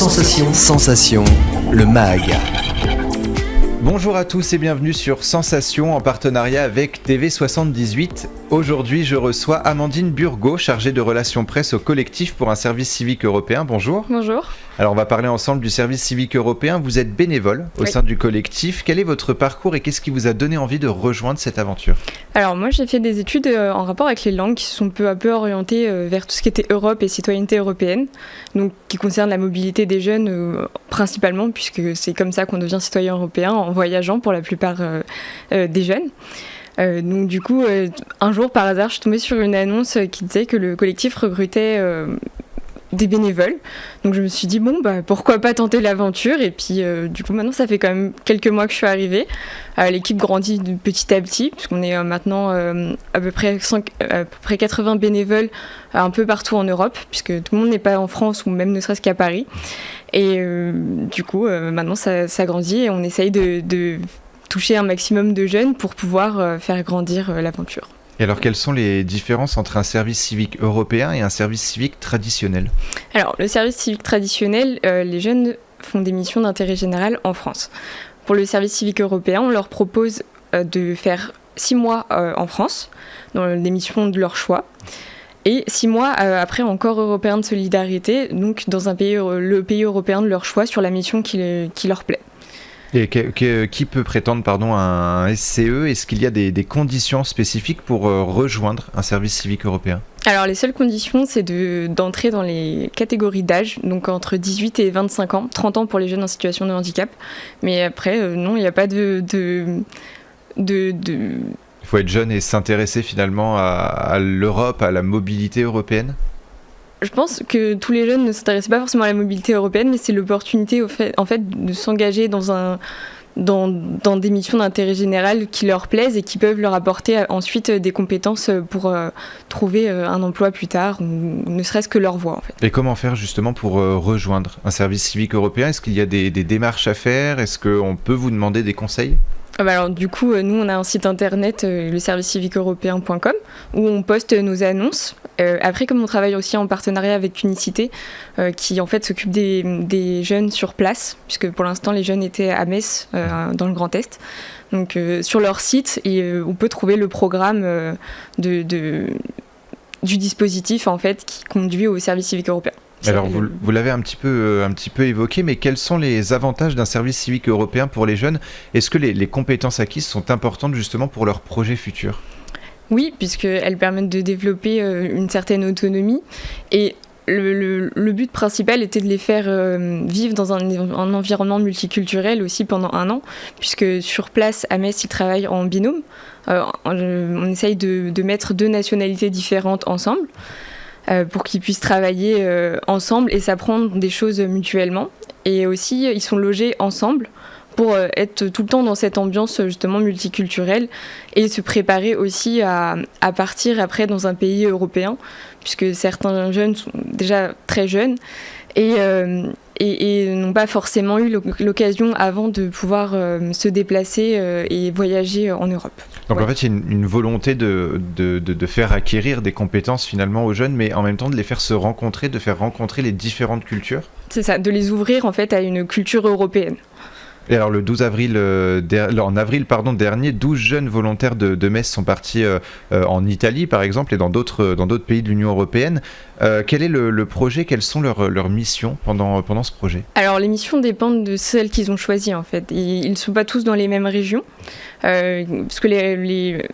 Sensation, le MAG. Bonjour à tous et bienvenue sur Sensation en partenariat avec TV78. Aujourd'hui, je reçois Amandine Burgot, chargée de relations presse au collectif pour un service civique européen. Bonjour. Bonjour. Alors, on va parler ensemble du service civique européen. Vous êtes bénévole au sein du collectif. Quel est votre parcours et qu'est-ce qui vous a donné envie de rejoindre cette aventure ? Alors moi, j'ai fait des études en rapport avec les langues qui se sont peu à peu orientées vers tout ce qui était Europe et citoyenneté européenne, donc qui concerne la mobilité des jeunes principalement, puisque c'est comme ça qu'on devient citoyen européen, en voyageant pour la plupart des jeunes. Donc du coup, un jour par hasard, je suis tombée sur une annonce qui disait que le collectif recrutait des bénévoles. Donc je me suis dit, pourquoi pas tenter l'aventure. Et puis du coup, maintenant, ça fait quand même quelques mois que je suis arrivée. L'équipe grandit de petit à petit, puisqu'on est maintenant à peu près 80 bénévoles un peu partout en Europe, puisque tout le monde n'est pas en France ou même ne serait-ce qu'à Paris. Et du coup, maintenant, ça grandit et on essaye de toucher un maximum de jeunes pour pouvoir faire grandir l'aventure. Et alors, quelles sont les différences entre un service civique européen et un service civique traditionnel ? Alors, le service civique traditionnel, les jeunes font des missions d'intérêt général en France. Pour le service civique européen, on leur propose de faire 6 mois en France, dans des missions de leur choix, et 6 mois après en corps européen de solidarité, donc dans le pays européen de leur choix, sur la mission qui leur plaît. Et qui peut prétendre à un SCE ? Est-ce qu'il y a des conditions spécifiques pour rejoindre un service civique européen ? Alors les seules conditions, c'est d'entrer dans les catégories d'âge, donc entre 18 et 25 ans, 30 ans pour les jeunes en situation de handicap. Mais après, non, il n'y a pas Il faut être jeune et s'intéresser finalement à l'Europe, à la mobilité européenne ? Je pense que tous les jeunes ne s'intéressent pas forcément à la mobilité européenne, mais c'est l'opportunité en fait de s'engager dans des missions d'intérêt général qui leur plaisent et qui peuvent leur apporter ensuite des compétences pour trouver un emploi plus tard, ou ne serait-ce que leur voie en fait. Et comment faire justement pour rejoindre un service civique européen ? Est-ce qu'il y a des démarches à faire ? Est-ce qu'on peut vous demander des conseils ? Alors du coup, nous on a un site internet, le serviceciviqueeuropéen.com, où on poste nos annonces. Après, comme on travaille aussi en partenariat avec Unicité, qui en fait s'occupe des jeunes sur place, puisque pour l'instant les jeunes étaient à Metz, dans le Grand Est. Donc sur leur site, on peut trouver le programme du dispositif en fait qui conduit au service civique européen. Alors vous l'avez un petit peu évoqué, mais quels sont les avantages d'un service civique européen pour les jeunes ? Est-ce que les compétences acquises sont importantes justement pour leurs projets futurs ? Oui, puisqu'elles permettent de développer une certaine autonomie. Et le but principal était de les faire vivre dans un environnement multiculturel aussi pendant 1 an, puisque sur place, à Metz, ils travaillent en binôme. On essaye de mettre 2 nationalités différentes ensemble, pour qu'ils puissent travailler ensemble et s'apprendre des choses mutuellement. Et aussi, ils sont logés ensemble pour être tout le temps dans cette ambiance justement multiculturelle et se préparer aussi à partir après dans un pays européen, puisque certains jeunes sont déjà très jeunes et n'ont pas forcément eu l'occasion avant de pouvoir se déplacer et voyager en Europe. Donc en fait, il y a une volonté de faire acquérir des compétences finalement aux jeunes, mais en même temps de les faire se rencontrer, de faire rencontrer les différentes cultures. C'est ça, de les ouvrir en fait à une culture européenne. Et alors le 12 avril, en avril dernier, 12 jeunes volontaires de Metz sont partis en Italie par exemple et dans d'autres pays de l'Union européenne. Quel est le projet ? Quelles sont leurs missions pendant ce projet ? Alors les missions dépendent de celles qu'ils ont choisies en fait. Ils ne sont pas tous dans les mêmes régions, parce que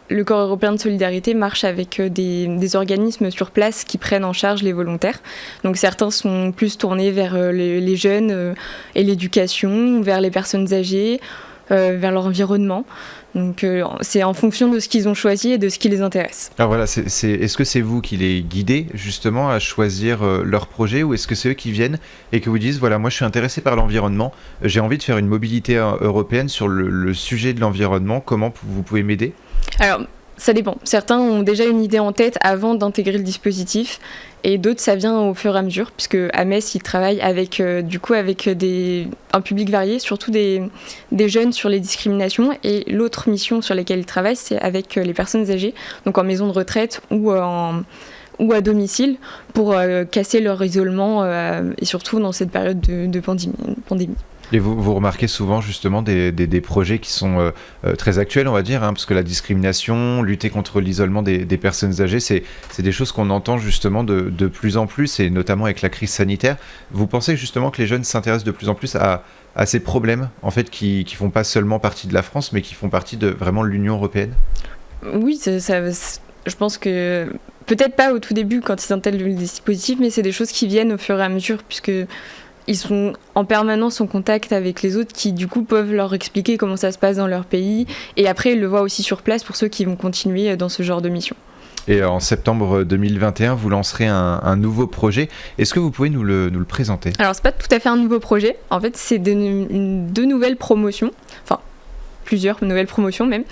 le corps européen de solidarité marche avec des organismes sur place qui prennent en charge les volontaires. Donc certains sont plus tournés vers les jeunes et l'éducation, vers les personnes âgées, vers leur environnement. Donc c'est en fonction de ce qu'ils ont choisi et de ce qui les intéresse. Alors voilà, est-ce que c'est vous qui les guidez justement à choisir leur projet, ou est-ce que c'est eux qui viennent et que vous disent voilà, moi je suis intéressé par l'environnement, j'ai envie de faire une mobilité européenne sur le sujet de l'environnement, comment vous pouvez m'aider ? Alors, ça dépend. Certains ont déjà une idée en tête avant d'intégrer le dispositif et d'autres, ça vient au fur et à mesure, puisque à Metz, ils travaillent avec un public varié, surtout des jeunes sur les discriminations. Et l'autre mission sur laquelle ils travaillent, c'est avec les personnes âgées, donc en maison de retraite ou ou à domicile pour casser leur isolement et surtout dans cette période de pandémie. Et vous remarquez souvent justement des projets qui sont très actuels, on va dire, parce que la discrimination, lutter contre l'isolement des personnes âgées, c'est des choses qu'on entend justement de plus en plus, et notamment avec la crise sanitaire. Vous pensez justement que les jeunes s'intéressent de plus en plus à ces problèmes, en fait, qui font pas seulement partie de la France, mais qui font partie de vraiment l'Union européenne ? Oui, je pense que peut-être pas au tout début quand ils intègrent le dispositif, mais c'est des choses qui viennent au fur et à mesure, puisque ils sont en permanence en contact avec les autres qui du coup peuvent leur expliquer comment ça se passe dans leur pays, et après ils le voient aussi sur place pour ceux qui vont continuer dans ce genre de mission. Et en septembre 2021, vous lancerez un nouveau projet. Est-ce que vous pouvez nous le présenter ? Alors c'est pas tout à fait un nouveau projet, en fait c'est deux nouvelles promotions, enfin plusieurs nouvelles promotions même.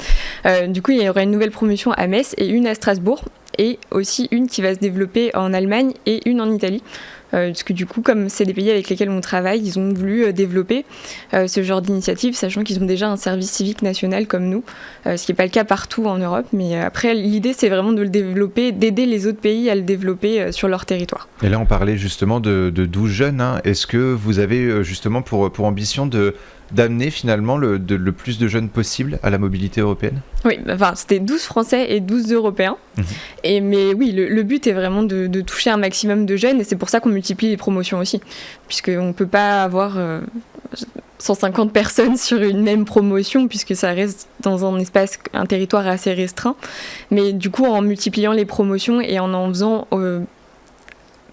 Du coup il y aura une nouvelle promotion à Metz et une à Strasbourg, et aussi une qui va se développer en Allemagne et une en Italie. Parce que du coup, comme c'est des pays avec lesquels on travaille, ils ont voulu développer ce genre d'initiative, sachant qu'ils ont déjà un service civique national comme nous, ce qui n'est pas le cas partout en Europe. Mais après, l'idée, c'est vraiment de le développer, d'aider les autres pays à le développer sur leur territoire. Et là, on parlait justement de 12 jeunes. Est-ce que vous avez justement pour ambition d'amener finalement le plus de jeunes possible à la mobilité européenne ? Oui, enfin, c'était 12 Français et 12 Européens. Mais oui, le but est vraiment de toucher un maximum de jeunes, et c'est pour ça qu'on multiplie les promotions aussi, puisqu'on ne peut pas avoir 150 personnes sur une même promotion, puisque ça reste dans un territoire assez restreint. Mais du coup, en multipliant les promotions et en faisant...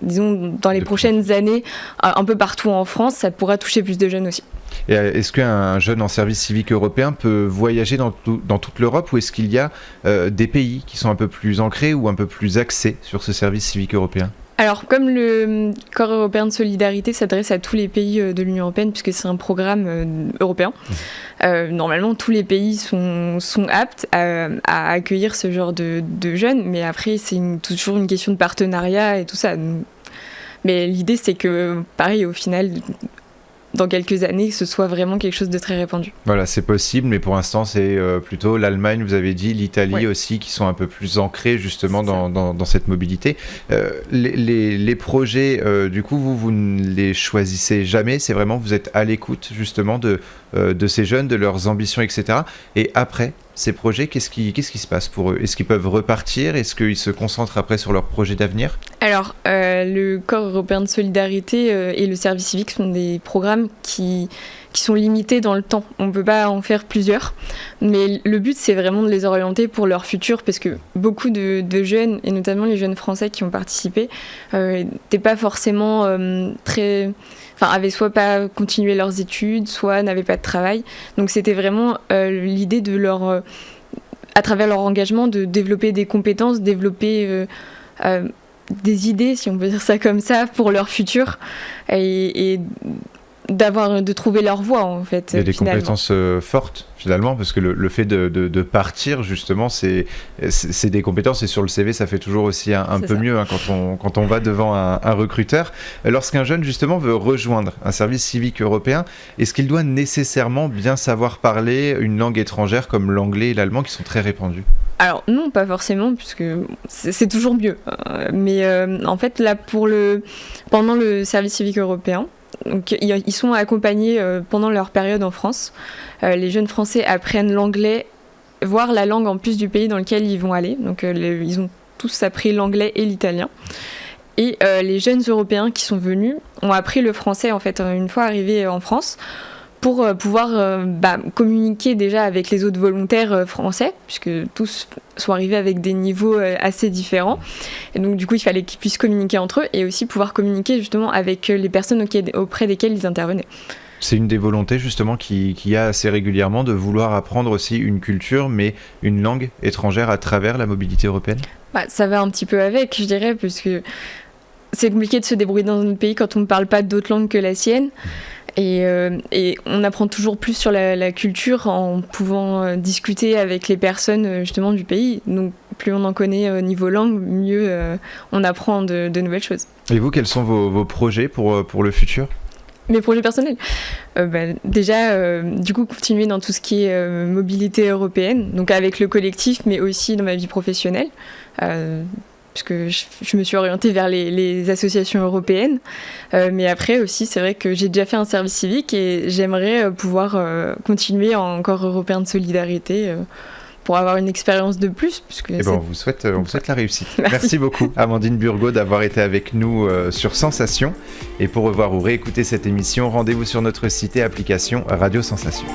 disons, dans les prochaines années, un peu partout en France, ça pourra toucher plus de jeunes aussi. Et est-ce qu'un jeune en service civique européen peut voyager dans toute l'Europe, ou est-ce qu'il y a des pays qui sont un peu plus ancrés ou un peu plus axés sur ce service civique européen ? Alors, comme le Corps européen de solidarité s'adresse à tous les pays de l'Union européenne, puisque c'est un programme européen, normalement tous les pays sont aptes à accueillir ce genre de jeunes, mais après c'est toujours une question de partenariat et tout ça. Mais l'idée c'est que, pareil, au final, dans quelques années, que ce soit vraiment quelque chose de très répandu. Voilà, c'est possible, mais pour l'instant, c'est plutôt l'Allemagne, vous avez dit, l'Italie aussi, qui sont un peu plus ancrés justement dans cette mobilité. Les projets, du coup, vous ne les choisissez jamais, c'est vraiment, vous êtes à l'écoute justement de ces jeunes, de leurs ambitions, etc. Et après ces projets, qu'est-ce qui se passe pour eux ? Est-ce qu'ils peuvent repartir ? Est-ce qu'ils se concentrent après sur leurs projets d'avenir ? Alors, le Corps européen de solidarité et le service civique sont des programmes qui sont limités dans le temps. On ne peut pas en faire plusieurs, mais le but, c'est vraiment de les orienter pour leur futur, parce que beaucoup de jeunes, et notamment les jeunes français qui ont participé, n'étaient pas forcément avaient soit pas continué leurs études, soit n'avaient pas de travail. Donc c'était vraiment l'idée de à travers leur engagement, de développer des compétences, développer des idées, si on peut dire ça comme ça, pour leur futur, et de trouver leur voie, en fait. Il y a des finalement. compétences fortes, finalement, parce que le fait de partir, justement, c'est des compétences, et sur le CV, ça fait toujours aussi un peu mieux quand on va devant un recruteur. Lorsqu'un jeune, justement, veut rejoindre un service civique européen, est-ce qu'il doit nécessairement bien savoir parler une langue étrangère comme l'anglais et l'allemand, qui sont très répandus ? Alors non, pas forcément, puisque c'est toujours mieux. Mais en fait, là, pendant le service civique européen, donc, ils sont accompagnés pendant leur période en France. Les jeunes Français apprennent l'anglais, voire la langue en plus du pays dans lequel ils vont aller. Donc ils ont tous appris l'anglais et l'italien. Et les jeunes Européens qui sont venus ont appris le français, en fait, une fois arrivés en France, pour pouvoir communiquer déjà avec les autres volontaires français, puisque tous sont arrivés avec des niveaux assez différents. Et donc, du coup, il fallait qu'ils puissent communiquer entre eux, et aussi pouvoir communiquer justement avec les personnes auprès desquelles ils intervenaient. C'est une des volontés justement qu'il y a assez régulièrement, de vouloir apprendre aussi une culture, mais une langue étrangère à travers la mobilité européenne ? Ça va un petit peu avec, je dirais, parce que c'est compliqué de se débrouiller dans un pays quand on ne parle pas d'autre langue que la sienne. Et on apprend toujours plus sur la culture en pouvant discuter avec les personnes justement du pays. Donc plus on en connaît au niveau langue, mieux on apprend de nouvelles choses. Et vous, quels sont vos projets pour le futur ? Mes projets personnels, déjà, du coup, continuer dans tout ce qui est mobilité européenne, donc avec le collectif, mais aussi dans ma vie professionnelle. puisque je me suis orientée vers les associations européennes. Mais après aussi, c'est vrai que j'ai déjà fait un service civique et j'aimerais pouvoir continuer en corps européen de solidarité pour avoir une expérience de plus. On vous souhaite la réussite. Merci beaucoup, Amandine Burgot, d'avoir été avec nous sur Sensation. Et pour revoir ou réécouter cette émission, rendez-vous sur notre site et application Radio Sensation.